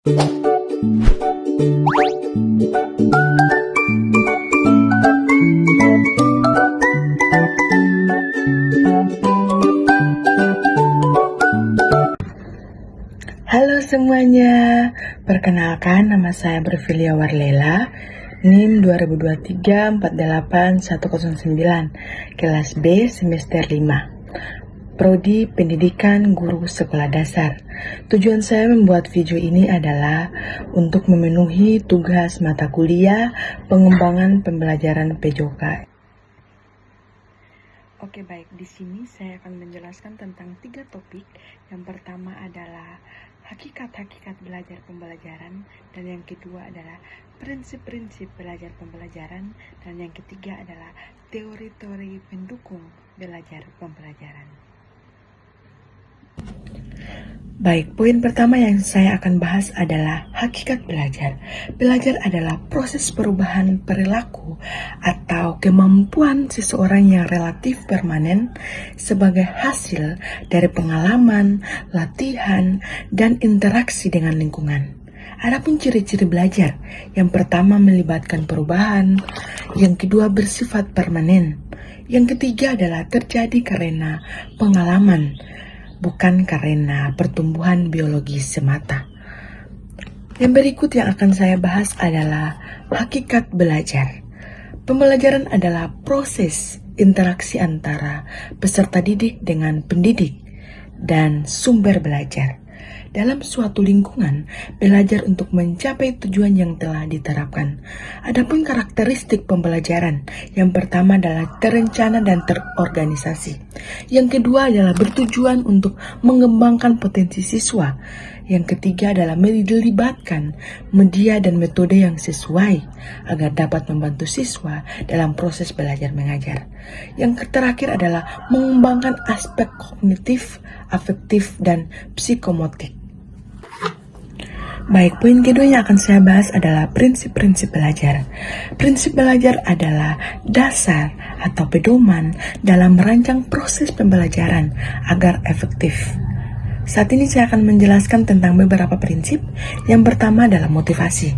Halo semuanya, perkenalkan nama saya Berfilia Warlela, NIM 2023-48109, kelas B semester 5, Prodi Pendidikan Guru Sekolah Dasar. Tujuan saya membuat video ini adalah untuk memenuhi tugas mata kuliah pengembangan pembelajaran PJOK. Oke baik, di sini saya akan menjelaskan tentang 3 topik. Yang pertama adalah hakikat-hakikat belajar pembelajaran, dan yang kedua adalah prinsip-prinsip belajar pembelajaran, dan yang ketiga adalah teori-teori pendukung belajar pembelajaran. Baik, poin pertama yang saya akan bahas adalah hakikat belajar. Belajar adalah proses perubahan perilaku atau kemampuan seseorang yang relatif permanen sebagai hasil dari pengalaman, latihan, dan interaksi dengan lingkungan. Adapun ciri-ciri belajar, yang pertama melibatkan perubahan, yang kedua bersifat permanen, yang ketiga adalah terjadi karena pengalaman, bukan karena pertumbuhan biologis semata. Yang berikut yang akan saya bahas adalah hakikat belajar. Pembelajaran adalah proses interaksi antara peserta didik dengan pendidik dan sumber belajar. Dalam suatu lingkungan, belajar untuk mencapai tujuan yang telah diterapkan. Adapun karakteristik pembelajaran, yang pertama adalah terencana dan terorganisasi. Yang kedua adalah bertujuan untuk mengembangkan potensi siswa. Yang ketiga adalah melibatkan media dan metode yang sesuai agar dapat membantu siswa dalam proses belajar mengajar. Yang terakhir adalah mengembangkan aspek kognitif, afektif, dan psikomotik. Baik, poin kedua yang akan saya bahas adalah prinsip-prinsip belajar. Prinsip belajar adalah dasar atau pedoman dalam merancang proses pembelajaran agar efektif. Saat ini saya akan menjelaskan tentang beberapa prinsip. Yang pertama adalah motivasi.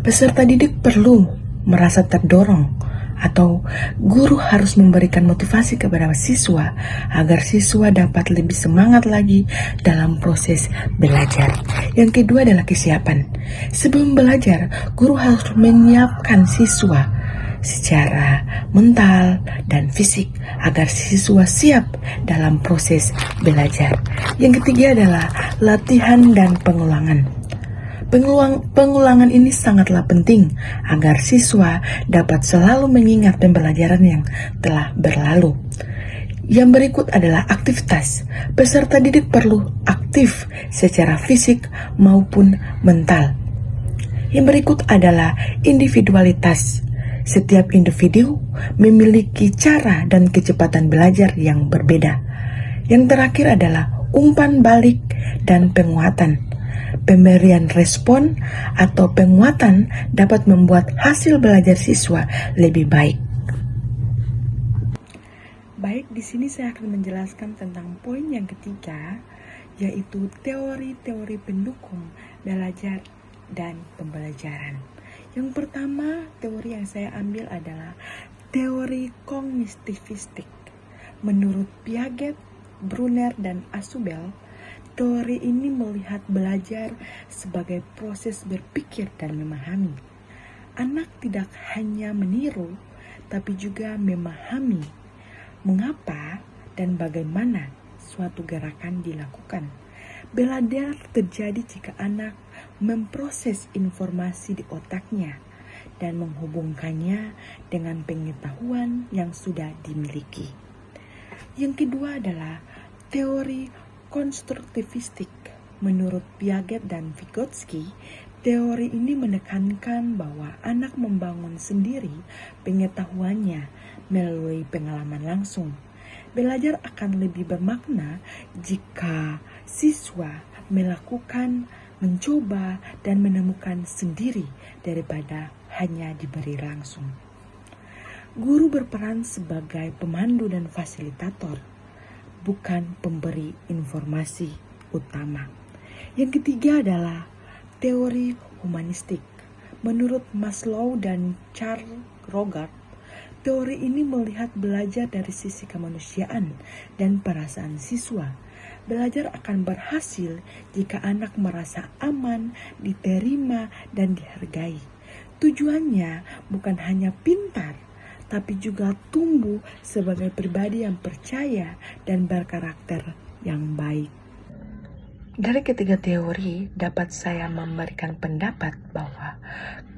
Peserta didik perlu merasa terdorong, atau guru harus memberikan motivasi kepada siswa agar siswa dapat lebih semangat lagi dalam proses belajar. Yang kedua adalah kesiapan. Sebelum belajar, guru harus menyiapkan siswa secara mental dan fisik agar siswa siap dalam proses belajar. Yang ketiga adalah latihan dan pengulangan. Pengulangan ini sangatlah penting agar siswa dapat selalu mengingat pembelajaran yang telah berlalu. Yang berikut adalah aktivitas. Peserta didik perlu aktif secara fisik maupun mental. Yang berikut adalah individualitas. Setiap individu memiliki cara dan kecepatan belajar yang berbeda. Yang terakhir adalah umpan balik dan penguatan. Pemberian respon atau penguatan dapat membuat hasil belajar siswa lebih baik. Baik, di sini saya akan menjelaskan tentang poin yang ketiga, yaitu teori-teori pendukung belajar dan pembelajaran. Yang pertama, teori yang saya ambil adalah teori kognitivistik. Menurut Piaget, Brunner, dan Asubel, teori ini melihat belajar sebagai proses berpikir dan memahami. Anak tidak hanya meniru, tapi juga memahami mengapa dan bagaimana suatu gerakan dilakukan. Belajar terjadi jika anak memproses informasi di otaknya dan menghubungkannya dengan pengetahuan yang sudah dimiliki. Yang kedua adalah teori konstruktivistik. Menurut Piaget dan Vygotsky, teori ini menekankan bahwa anak membangun sendiri pengetahuannya melalui pengalaman langsung. Belajar akan lebih bermakna jika siswa melakukan, mencoba, dan menemukan sendiri daripada hanya diberi langsung. Guru berperan sebagai pemandu dan fasilitator, bukan pemberi informasi utama. Yang ketiga adalah Teori humanistik. Menurut Maslow dan Carl Rogers, teori ini melihat belajar dari sisi kemanusiaan dan perasaan siswa. Belajar akan berhasil jika anak merasa aman, diterima, dan dihargai. Tujuannya bukan hanya pintar, tapi juga tumbuh sebagai pribadi yang percaya dan berkarakter yang baik. Dari ketiga teori, dapat saya memberikan pendapat bahwa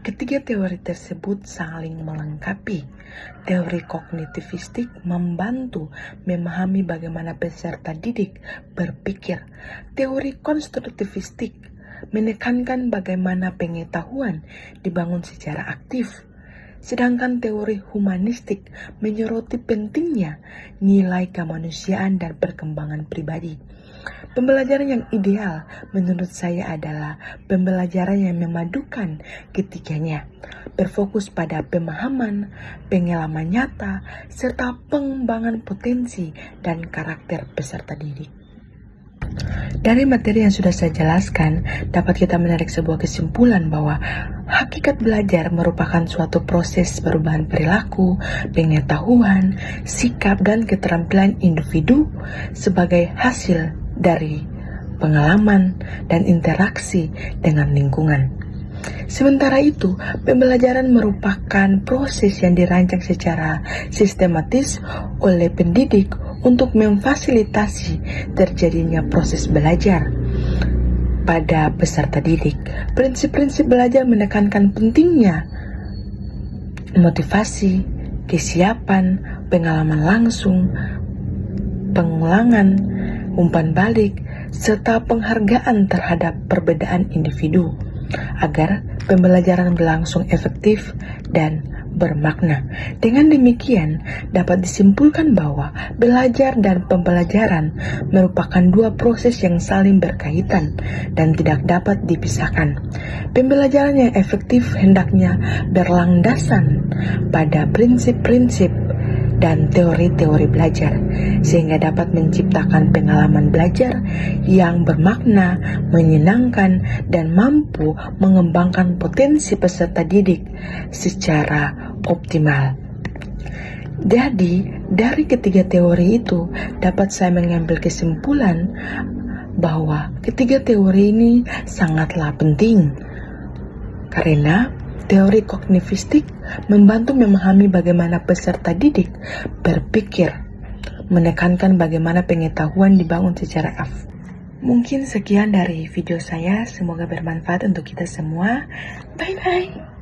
ketiga teori tersebut saling melengkapi. Teori kognitivistik membantu memahami bagaimana peserta didik berpikir. Teori konstruktivistik menekankan bagaimana pengetahuan dibangun secara aktif. Sedangkan teori humanistik menyoroti pentingnya nilai kemanusiaan dan perkembangan pribadi. Pembelajaran yang ideal menurut saya adalah pembelajaran yang memadukan ketiganya, berfokus pada pemahaman, pengalaman nyata, serta pengembangan potensi dan karakter peserta didik. Dari materi yang sudah saya jelaskan, dapat kita menarik sebuah kesimpulan bahwa hakikat belajar merupakan suatu proses perubahan perilaku, pengetahuan, sikap, dan keterampilan individu sebagai hasil dari pengalaman dan interaksi dengan lingkungan. Sementara itu, pembelajaran merupakan proses yang dirancang secara sistematis oleh pendidik untuk memfasilitasi terjadinya proses belajar pada peserta didik. Prinsip-prinsip belajar menekankan pentingnya motivasi, kesiapan, pengalaman langsung, pengulangan, umpan balik, serta penghargaan terhadap perbedaan individu agar pembelajaran berlangsung efektif dan bermakna. Dengan demikian, dapat disimpulkan bahwa belajar dan pembelajaran merupakan dua proses yang saling berkaitan dan tidak dapat dipisahkan. Pembelajaran yang efektif hendaknya berlandaskan pada prinsip-prinsip dan teori-teori belajar, sehingga dapat menciptakan pengalaman belajar yang bermakna, menyenangkan, dan mampu mengembangkan potensi peserta didik secara optimal. Jadi, dari ketiga teori itu dapat saya mengambil kesimpulan bahwa ketiga teori ini sangatlah penting, karena teori kognitivistik membantu memahami bagaimana peserta didik berpikir, menekankan bagaimana pengetahuan dibangun secara aktif. Mungkin sekian dari video saya, semoga bermanfaat untuk kita semua. Bye-bye.